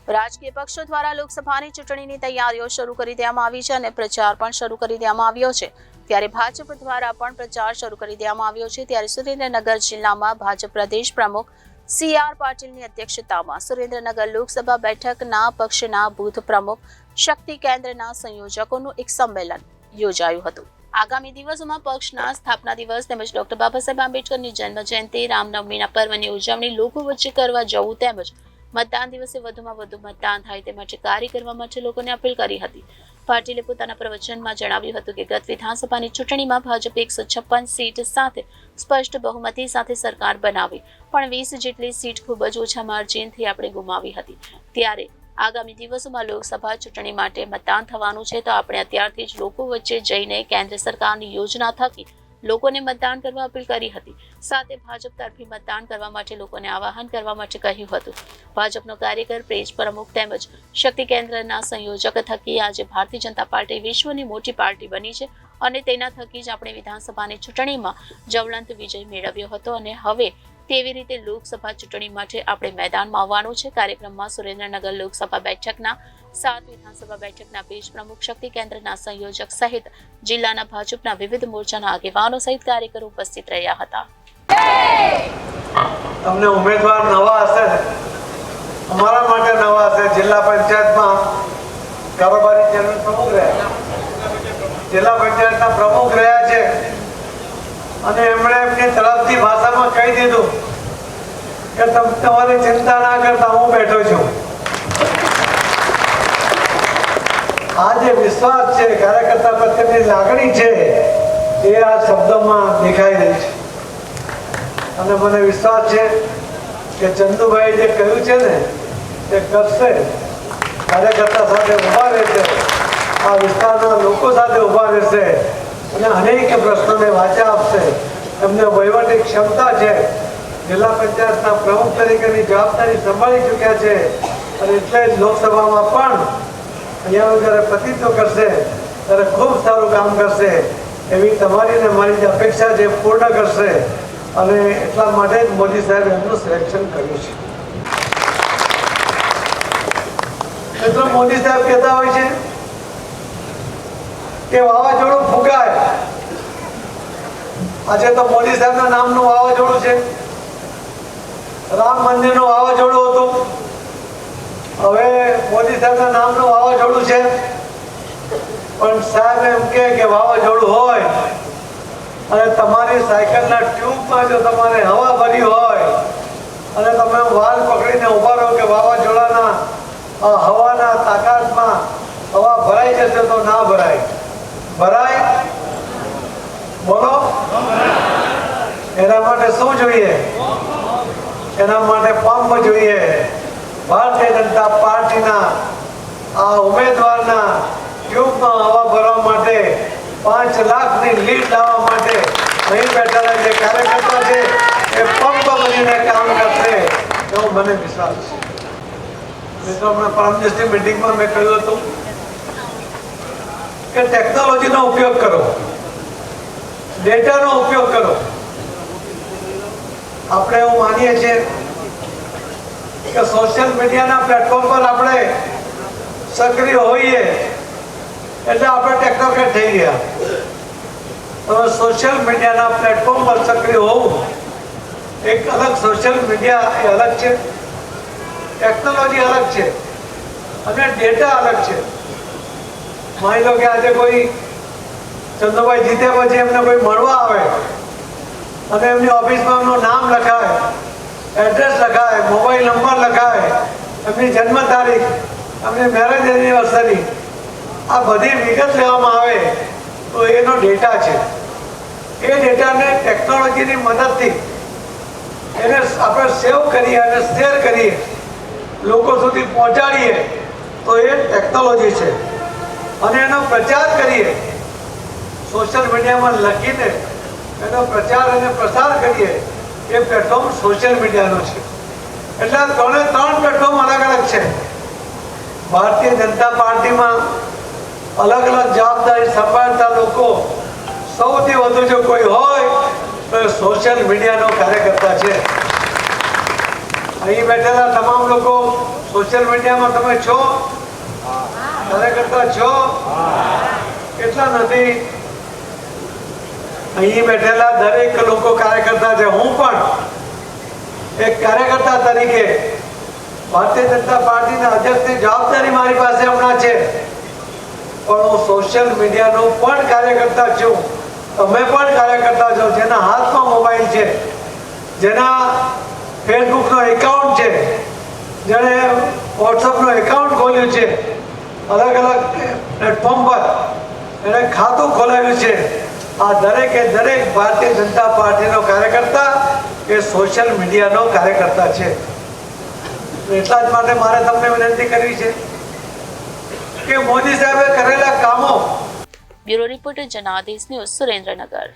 રાજકીય પક્ષો દ્વારા લોકસભાની ચૂંટણીની તૈયારીઓ શરૂ કરી દેવામાં આવી છે અને પ્રચાર પણ શરૂ કરી દેવામાં આવ્યો છે। ત્યારે ભાજપ દ્વારા પણ પ્રચાર શરૂ કરી દેવામાં આવ્યો છે। ત્યારે સુરેન્દ્રનગર જિલ્લામાં ભાજપ પ્રદેશ પ્રમુખ CR પાટીલની અધ્યક્ષતામાં સુરેન્દ્રનગર લોકસભા બેઠકના પક્ષના બૂથ પ્રમુખ શક્તિ કેન્દ્રના સંયોજકોનું એક સંમેલન યોજાયું હતું। આગામી દિવસોમાં પક્ષના સ્થાપના દિવસ તેમજ ડોક્ટર બાબા સાહેબ આંબેડકરની જન્મ જયંતિ, રામનવમીના પર્વની ઉજવણી લોકો વચ્ચે કરવા જવું તેમજ મતદાન દિવસે વધુમાં વધુ મતદાન થાય તે માટે કાર્ય કરવા માટે લોકોને અપીલ કરી હતી। પાટીલે પોતાના પ્રવચનમાં જણાવ્યું હતું કે ગત વિધાનસભાની ચૂંટણીમાં ભાજપે 156 સીટ સાથે સ્પષ્ટ બહુમતી સાથે સરકાર બનાવી, પણ 20 જેટલી સીટ ખૂબ જ ઓછા માર્જિનથી આપણે ગુમાવી હતી। ત્યારે આગામી દિવસોમાં લોકસભા ચૂંટણી માટે મતદાન થવાનું છે, તો આપણે અત્યારથી જ લોકો વચ્ચે જઈને કેન્દ્ર સરકારની યોજના થકી લોકોને મતદાન કરવા અપીલ કરી હતી। સાથે ભાજપ તરફી મતદાન કરવા માટે લોકોને આવાહન કરવા માટે કહ્યું હતું। ભાજપનો કાર્યકર, પ્રેસ પ્રમુખ તેમજ શક્તિ કેન્દ્રના સંયોજક થકી આજે ભારતીય જનતા પાર્ટી વિશ્વની મોટી પાર્ટી બની છે અને તેના થકી જ આપણે વિધાનસભાની ચૂંટણીમાં જ્વલંત વિજય મેળવ્યો હતો અને હવે તેવી રીતે લોકસભા ચૂંટણી માટે આપણે મેદાનમાં આવવાનું છે। કાર્યક્રમમાં સુરેન્દ્રનગર લોકસભા બેઠકના 7 વિધાનસભા બેઠકના પેજ પ્રમુખ, શક્તિ કેન્દ્રના સંયોજક સહિત જિલ્લાના ભાજપના વિવિધ મોરચાના આગેવાનો સહિત કાર્યકરો ઉપસ્થિત રહ્યા હતા। તમને ઉમેદવાર નવા હશે, અમારા માટે નવા હશે। જિલ્લા પંચાયતમાં કારોબારી ચેરમેન પ્રમુખ રહ્યા, જિલ્લા પંચાયતના પ્રમુખ રહ્યા છે અને એમણે એમની તરફથી ભાષામાં કહી દીધું કે તમારી ચિંતા ના કરતા હું બેઠો છું। આ જે વિશ્વાસ છે, કાર્યકર્તા પ્રત્યેની લાગણી છે, એ આ શબ્દોમાં દેખાઈ રહી છે અને મને વિશ્વાસ છે કે ચંદુભાઈ જે કહ્યું છે ને તે કરશે। કાર્યકર્તા સાથે ઊભા રહેશે, આ વિસ્તારના લોકો સાથે ઊભા રહેશે અને અનેક પ્રશ્નોને વાચા આપશે। એમને વહીવટી ક્ષમતા છે, જિલ્લા પંચાયતના પ્રમુખ તરીકેની જવાબદારી સંભાળી ચૂક્યા છે અને એટલે જ લોકસભામાં પણ અહીંયા જ્યારે પ્રતિનિધિત્વ કરશે ત્યારે ખૂબ સારું કામ કરશે એવી તમારી ને મારી જે અપેક્ષા છે પૂર્ણ કરશે અને એટલા માટે જ મોદી સાહેબ એમનું સિલેક્શન કર્યું છે। મિત્રો, મોદી સાહેબ કહેતા હોય છે કે વાવાઝોડું ફૂંકાય। આજે તો મોદી સાહેબના નામનું વાવાઝોડું છે, રામ મંદિરનું વાવાઝોડું હતું, હવે મોદી સાહેબના નામનું વાવાઝોડું છે। પણ સાહેબ એમ કે વાવાઝોડું હોય અને તમારી સાયકલના ટ્યુબમાં જો તમારે હવા ભરી હોય અને તમે વાલ પકડીને ઊભા રહો કે વાવાઝોડાના હવાના તાકાતમાં હવા ભરાઈ જશે તો ના ભરાય, ભરાય? બોલો। એના માટે શું જોઈએ? એના માટે પંપ જોઈએ। ભારતીય જનતા પાર્ટીના આ ઉમેદવારના ટ્યુબમાં હવા ભરવા માટે 5 લાખની લીડ લાવવા માટે અહીં બેઠેલા જે કાર્યકર્તા છે એ પંપ બનીને કામ કરશે એવો મને વિશ્વાસ છે। મિત્રો, હમણાં પરમ દિવસની મિટિંગમાં મેં કહ્યું હતું કે ટેકનોલોજીનો ઉપયોગ કરો, ડેટાનો ઉપયોગ કરો। આપણે એવું માનીએ છીએ કે સોશિયલ મીડિયાના પ્લેટફોર્મ પર આપણે સક્રિય હોઈએ એટલે આપણે ટેકનોક્રેટ થઈ ગયા। હવે સોશિયલ મીડિયાના પ્લેટફોર્મ પર સક્રિય હોવું એક અલગ, સોશિયલ મીડિયા એ અલગ છે, ટેકનોલોજી અલગ છે અને ડેટા અલગ છે। માની લો કે આજે કોઈ ચંદુભાઈ જીત્યા પછી એમને કોઈ મળવા આવે અને એમની ઓફિસમાં એમનું નામ લખાય, એડ્રેસ લખાય, મોબાઈલ નંબર લખાય, એમની જન્મ તારીખ, એમની મેરેજ એનિવર્સરી, આ બધી વિગત લેવામાં આવે તો એનો ડેટા છે। એ ડેટાને ટેકનોલોજીની મદદથી એને આપણે સેવ કરીએ અને શેર કરીએ, લોકો સુધી પહોંચાડીએ તો એ ટેકનોલોજી છે અને એનો પ્રચાર કરીએ, સોશિયલ મીડિયામાં લખીને એનો પ્રચાર અને પ્રસાર કરીએ, એ પ્લેટફોર્મ સોશિયલ મીડિયાનો છે। એટલે 3 પ્લેટફોર્મ અલગ અલગ છે। ભારતીય જનતા પાર્ટીમાં અલગ અલગ જવાબદારી સંભાળતા લોકો સૌથી વધુ જો કોઈ હોય તો સોશિયલ મીડિયાનો કાર્યકર્તા છે। અહીં બેઠેલા તમામ લોકો સોશિયલ મીડિયામાં તમે છો, કાર્યકર્તા છો? કેટલા નથી? અહીં બેઠેલા દરેક લોકો કાર્યકર્તા છે. હું પણ એક કાર્યકર્તા તરીકે ભારતીય જનતા પાર્ટીના અધ્યક્ષની જવાબદારી મારી પાસે હમણાં છે, પણ હું સોશિયલ મીડિયાનો પણ કાર્યકર્તા છું. તમે પણ કાર્યકર્તા છો. જેના હાથમાં મોબાઈલ છે, જેના ફેસબુકનો એકાઉન્ટ છે, જેણે વોટ્સઅપનો એકાઉન્ટ ખોલ્યું છે, અલગ અલગ પ્લેટફોર્મ પર એણે ખાતું ખોલાવ્યું છે, આ દરેકે દરેક ભારતીય જનતા પાર્ટીનો કાર્યકર્તા એ સોશિયલ મીડિયાનો કાર્યકર્તા છે. એટલા જ માટે મારે તમને વિનંતી કરવી છે કે મોદી સાહેબે કરેલા કામો. Bureau reporter Janadesh news, Surendranagar.